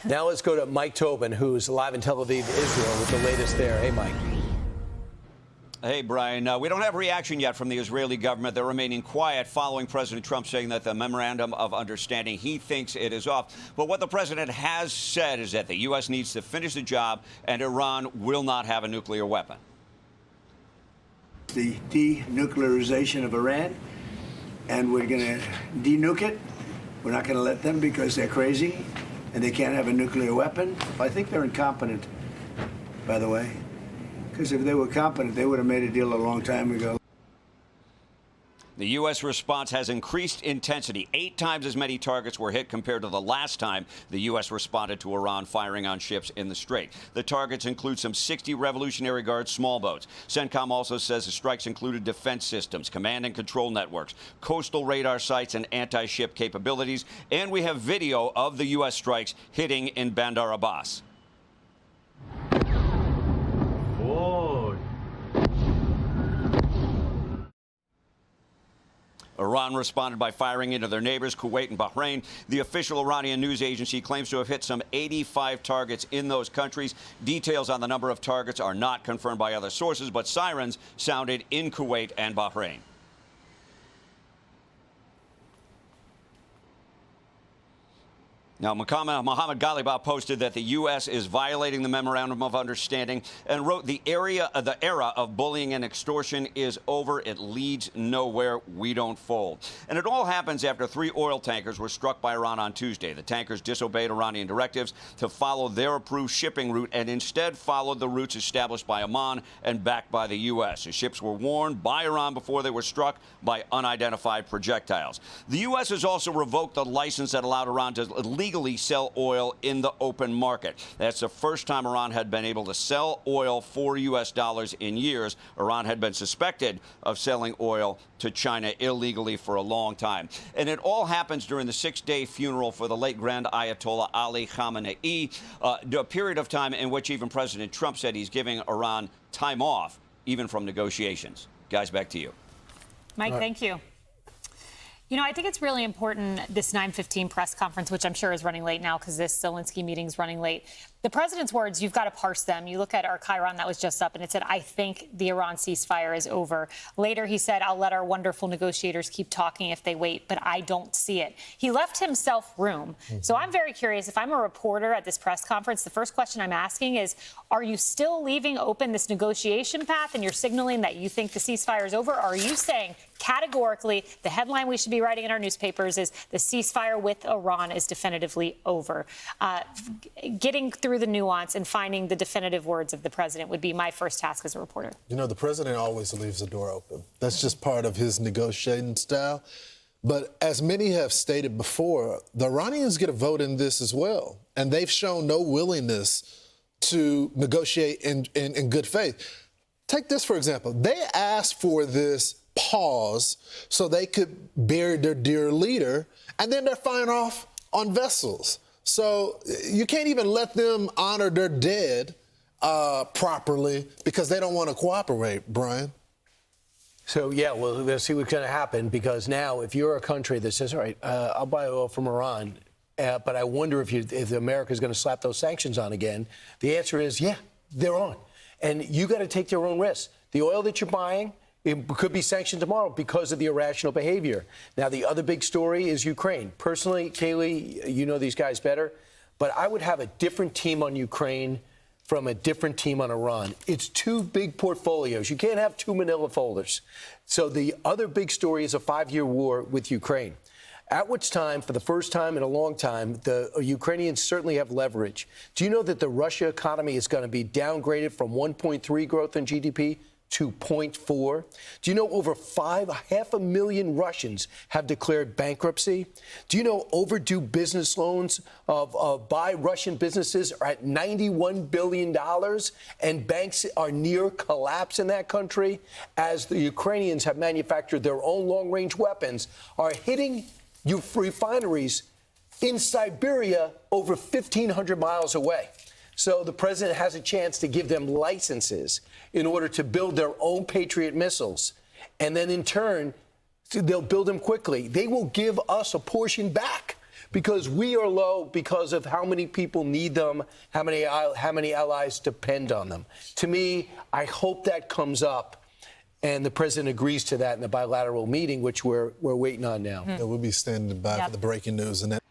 Now let's go to Mike Tobin, who's live in Tel Aviv, Israel, with the latest there. Hey, Mike. Hey, Brian. We don't have a reaction yet from the Israeli government. They're remaining quiet following President Trump saying that the memorandum of understanding, he thinks it is off. But what the president has said is that the U.S. needs to finish the job and Iran will not have a nuclear weapon. The denuclearization of Iran, and we're going to denuke it. We're not going to let them because they're crazy and they can't have a nuclear weapon. I think they're incompetent, by the way. Because if they were competent, they would have made a deal a long time ago. The U.S. response has increased intensity. 8 times as many targets were hit compared to the last time the U.S. responded to Iran firing on ships in the Strait. The targets include some 60 Revolutionary Guard small boats. CENTCOM also says the strikes included defense systems, command and control networks, coastal radar sites, and anti-ship capabilities. And we have video of the U.S. strikes hitting in Bandar Abbas. Iran responded by firing into their neighbors, Kuwait and Bahrain. The official Iranian news agency claims to have hit some 85 targets in those countries. Details on the number of targets are not confirmed by other sources, but sirens sounded in Kuwait and Bahrain. Now, Mohammed Gallup posted that the U.S. is violating the Memorandum of Understanding and wrote, the era of bullying and extortion is over. It leads nowhere. We don't fold. And it all happens after 3 oil tankers were struck by Iran on Tuesday. The tankers disobeyed Iranian directives to follow their approved shipping route and instead followed the routes established by Oman and backed by the U.S. The ships were warned by Iran before they were struck by unidentified projectiles. The U.S. has also revoked the license that allowed Iran to legally sell oil in the open market. That's the first time Iran had been able to sell oil for U.S. dollars in years. Iran had been suspected of selling oil to China illegally for a long time. And it all happens during the 6-day funeral for the late Grand Ayatollah Ali Khamenei, a period of time in which even President Trump said he's giving Iran time off, even from negotiations. Guys, back to you. Mike, thank you. You know, I think it's really important, this 9:15 press conference, which I'm sure is running late now because this Zelensky meeting is running late. The president's words, you've got to parse them. You look at our Chiron that was just up and it said, I think the Iran ceasefire is over. Later, he said, I'll let our wonderful negotiators keep talking if they wait, but I don't see it. He left himself room. So I'm very curious, if I'm a reporter at this press conference, the first question I'm asking is, are you still leaving open this negotiation path and you're signaling that you think the ceasefire is over? Or are you saying categorically the headline we should be writing in our newspapers is the ceasefire with Iran is definitively over? Getting through the nuance and finding the definitive words of the president would be my first task as a reporter. You know, the president always leaves the door open. That's just part of his negotiating style. But as many have stated before, the Iranians get a vote in this as well. And they've shown no willingness to negotiate in good faith. Take this, for example. They asked for this pause so they could bury their dear leader, and then they're firing off on vessels. So you can't even let them honor their dead properly because they don't want to cooperate, Brian. So, yeah, well, let's see what's going to happen, because now if you're a country that says, all right, I'll buy oil from Iran, but I wonder if America is going to slap those sanctions on again, the answer is, yeah, they're on. And you got to take your own risks. The oil that you're buying, it could be sanctioned tomorrow because of the irrational behavior. Now, the other big story is Ukraine. Personally, Kayleigh, you know these guys better, but I would have a different team on Ukraine from a different team on Iran. It's 2 big portfolios. You can't have 2 manila folders. So the other big story is a 5-year war with Ukraine, at which time, for the first time in a long time, the Ukrainians certainly have leverage. Do you know that the Russia economy is going to be downgraded from 1.3 growth in GDP to 0.4? Do you know over 500,000 Russians have declared bankruptcy? Do you know overdue business loans by Russian businesses are at $91 billion, and banks are near collapse in that country as the Ukrainians have manufactured their own long-range weapons, are hitting refineries in Siberia over 1,500 miles away? So the president has a chance to give them licenses in order to build their own Patriot missiles. And then in turn, they'll build them quickly. They will give us a portion back because we are low because of how many people need them, how many allies depend on them. To me, I hope that comes up and the president agrees to that in the bilateral meeting, which we're waiting on now. Yeah, we'll be standing by for the breaking news. And that.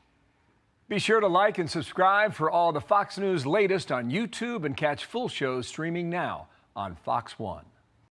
Be sure to like and subscribe for all the Fox News latest on YouTube and catch full shows streaming now on Fox One.